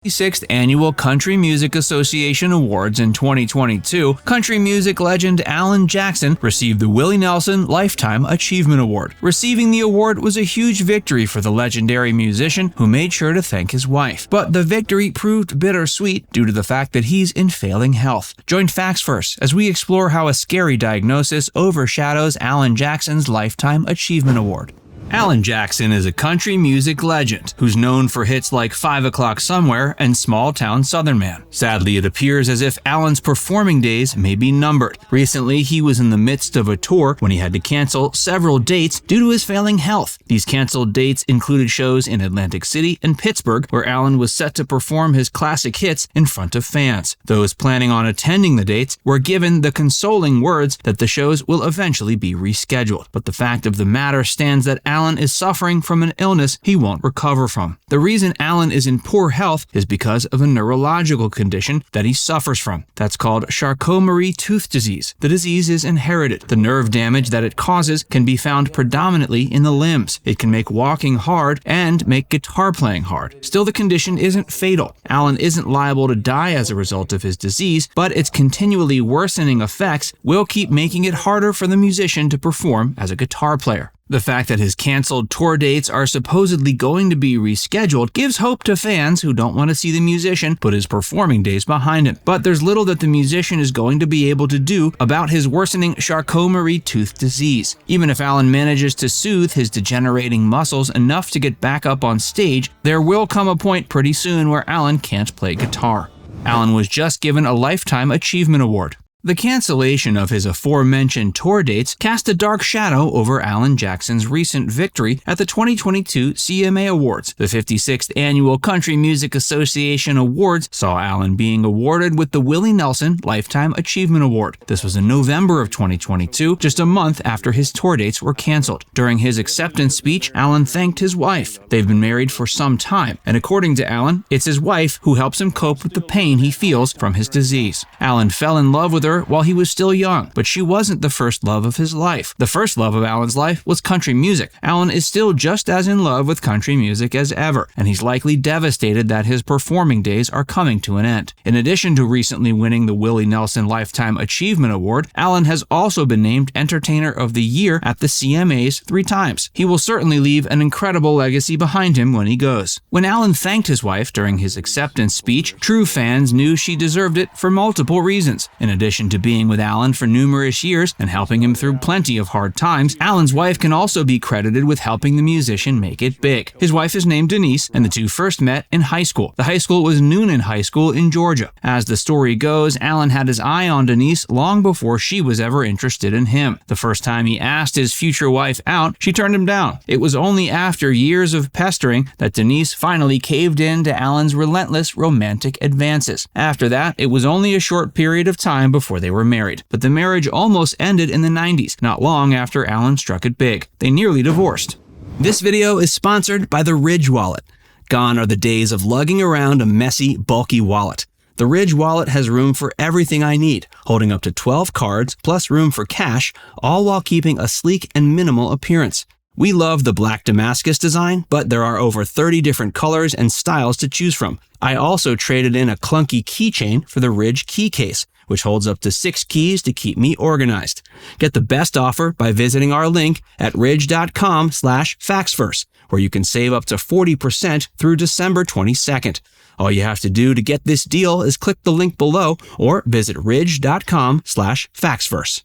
56th Annual Country Music Association Awards in 2022, country music legend Alan Jackson received the Willie Nelson Lifetime Achievement Award. Receiving the award was a huge victory for the legendary musician, who made sure to thank his wife. But the victory proved bittersweet due to the fact that he's in failing health. Join Facts First as we explore how a scary diagnosis overshadows Alan Jackson's Lifetime Achievement Award. Alan Jackson is a country music legend who's known for hits like 5 O'Clock Somewhere and Small Town Southern Man. Sadly, it appears as if Alan's performing days may be numbered. Recently, he was in the midst of a tour when he had to cancel several dates due to his failing health. These canceled dates included shows in Atlantic City and Pittsburgh, where Alan was set to perform his classic hits in front of fans. Those planning on attending the dates were given the consoling words that the shows will eventually be rescheduled. But the fact of the matter stands that Alan is suffering from an illness he won't recover from. The reason Alan is in poor health is because of a neurological condition that he suffers from. That's called Charcot-Marie-Tooth disease. The disease is inherited. The nerve damage that it causes can be found predominantly in the limbs. It can make walking hard and make guitar playing hard. Still, the condition isn't fatal. Alan isn't liable to die as a result of his disease, but its continually worsening effects will keep making it harder for the musician to perform as a guitar player. The fact that his canceled tour dates are supposedly going to be rescheduled gives hope to fans who don't want to see the musician put his performing days behind him. But there's little that the musician is going to be able to do about his worsening Charcot-Marie-Tooth disease. Even if Alan manages to soothe his degenerating muscles enough to get back up on stage, there will come a point pretty soon where Alan can't play guitar. Alan was just given a Lifetime Achievement Award. The cancellation of his aforementioned tour dates cast a dark shadow over Alan Jackson's recent victory at the 2022 CMA Awards. The 56th Annual Country Music Association Awards saw Alan being awarded with the Willie Nelson Lifetime Achievement Award. This was in November of 2022, just a month after his tour dates were canceled. During his acceptance speech, Alan thanked his wife. They've been married for some time, and according to Alan, it's his wife who helps him cope with the pain he feels from his disease. Alan fell in love with her while he was still young, but she wasn't the first love of his life. The first love of Alan's life was country music. Alan is still just as in love with country music as ever, and he's likely devastated that his performing days are coming to an end. In addition to recently winning the Willie Nelson Lifetime Achievement Award, Alan has also been named Entertainer of the Year at the CMAs 3 times. He will certainly leave an incredible legacy behind him when he goes. When Alan thanked his wife during his acceptance speech, true fans knew she deserved it for multiple reasons. In addition to being with Alan for numerous years and helping him through plenty of hard times, Alan's wife can also be credited with helping the musician make it big. His wife is named Denise, and the two first met in high school. The high school was Noonan High School in Georgia. As the story goes, Alan had his eye on Denise long before she was ever interested in him. The first time he asked his future wife out, she turned him down. It was only after years of pestering that Denise finally caved in to Alan's relentless romantic advances. After that, it was only a short period of time before they were married, but the marriage almost ended in the 90s, not long after Alan struck it big. They nearly divorced. This video is sponsored by the Ridge Wallet. Gone are the days of lugging around a messy, bulky wallet. The Ridge Wallet has room for everything I need, holding up to 12 cards, plus room for cash, all while keeping a sleek and minimal appearance. We love the black Damascus design, but there are over 30 different colors and styles to choose from. I also traded in a clunky keychain for the Ridge key case, which holds up to 6 keys to keep me organized. Get the best offer by visiting our link at ridge.com/factsfirst, where you can save up to 40% through December 22nd. All you have to do to get this deal is click the link below or visit ridge.com/factsfirst.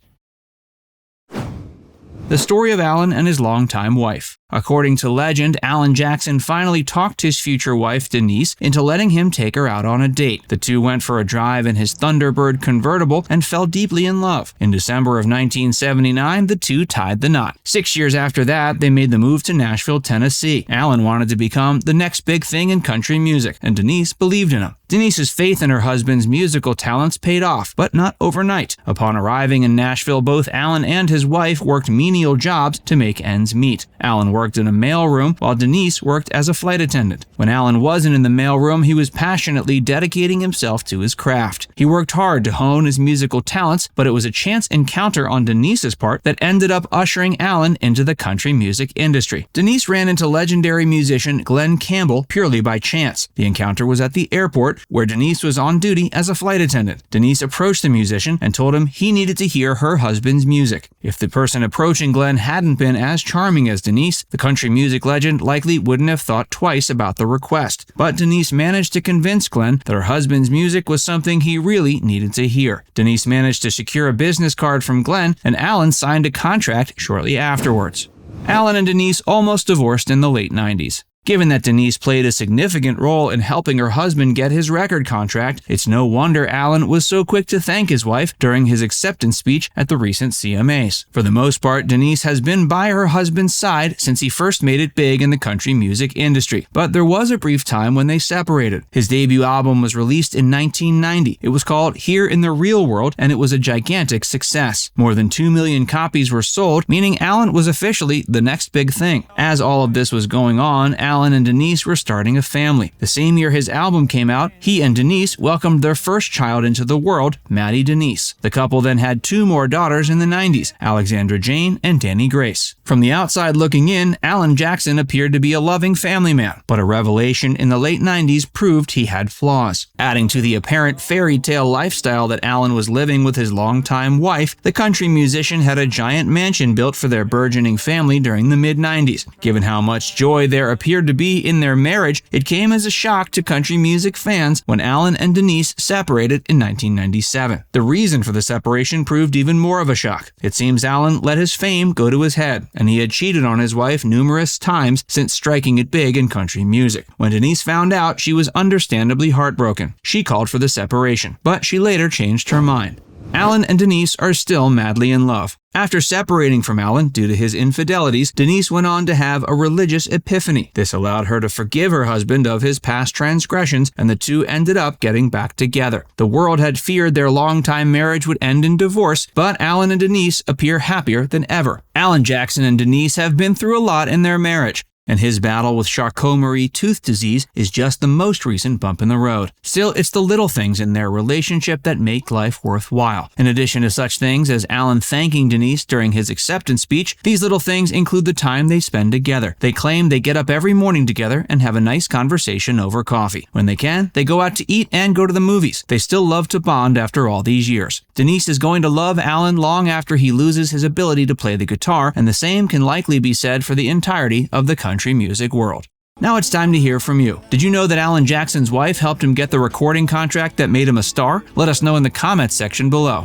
The story of Alan and his longtime wife. According to legend, Alan Jackson finally talked his future wife, Denise, into letting him take her out on a date. The two went for a drive in his Thunderbird convertible and fell deeply in love. In December of 1979, the two tied the knot. 6 years after that, they made the move to Nashville, Tennessee. Alan wanted to become the next big thing in country music, and Denise believed in him. Denise's faith in her husband's musical talents paid off, but not overnight. Upon arriving in Nashville, both Alan and his wife worked menial jobs to make ends meet. Alan worked in a mailroom, while Denise worked as a flight attendant. When Alan wasn't in the mailroom, he was passionately dedicating himself to his craft. He worked hard to hone his musical talents, but it was a chance encounter on Denise's part that ended up ushering Alan into the country music industry. Denise ran into legendary musician Glenn Campbell purely by chance. The encounter was at the airport, where Denise was on duty as a flight attendant. Denise approached the musician and told him he needed to hear her husband's music. If the person approaching Glenn hadn't been as charming as Denise, the country music legend likely wouldn't have thought twice about the request. But Denise managed to convince Glenn that her husband's music was something he really needed to hear. Denise managed to secure a business card from Glenn, and Alan signed a contract shortly afterwards. Alan and Denise almost divorced in the late 90s. Given that Denise played a significant role in helping her husband get his record contract, it's no wonder Alan was so quick to thank his wife during his acceptance speech at the recent CMAs. For the most part, Denise has been by her husband's side since he first made it big in the country music industry, but there was a brief time when they separated. His debut album was released in 1990. It was called Here in the Real World, and it was a gigantic success. More than 2 million copies were sold, meaning Alan was officially the next big thing. As all of this was going on, Alan and Denise were starting a family. The same year his album came out, he and Denise welcomed their first child into the world, Maddie Denise. The couple then had 2 more daughters in the 90s, Alexandra Jane and Danny Grace. From the outside looking in, Alan Jackson appeared to be a loving family man, but a revelation in the late 90s proved he had flaws. Adding to the apparent fairy tale lifestyle that Alan was living with his longtime wife, the country musician had a giant mansion built for their burgeoning family during the mid-90s. Given how much joy there appeared to be in their marriage, it came as a shock to country music fans when Alan and Denise separated in 1997. The reason for the separation proved even more of a shock. It seems Alan let his fame go to his head, and he had cheated on his wife numerous times since striking it big in country music. When Denise found out, she was understandably heartbroken. She called for the separation, but she later changed her mind. Alan and Denise are still madly in love. After separating from Alan due to his infidelities, Denise went on to have a religious epiphany. This allowed her to forgive her husband of his past transgressions, and the two ended up getting back together. The world had feared their longtime marriage would end in divorce, but Alan and Denise appear happier than ever. Alan Jackson and Denise have been through a lot in their marriage, and his battle with Charcot-Marie-Tooth disease is just the most recent bump in the road. Still, it's the little things in their relationship that make life worthwhile. In addition to such things as Alan thanking Denise during his acceptance speech, these little things include the time they spend together. They claim they get up every morning together and have a nice conversation over coffee. When they can, they go out to eat and go to the movies. They still love to bond after all these years. Denise is going to love Alan long after he loses his ability to play the guitar, and the same can likely be said for the entirety of the country music world. Now it's time to hear from you. Did you know that Alan Jackson's wife helped him get the recording contract that made him a star? Let us know in the comments section below.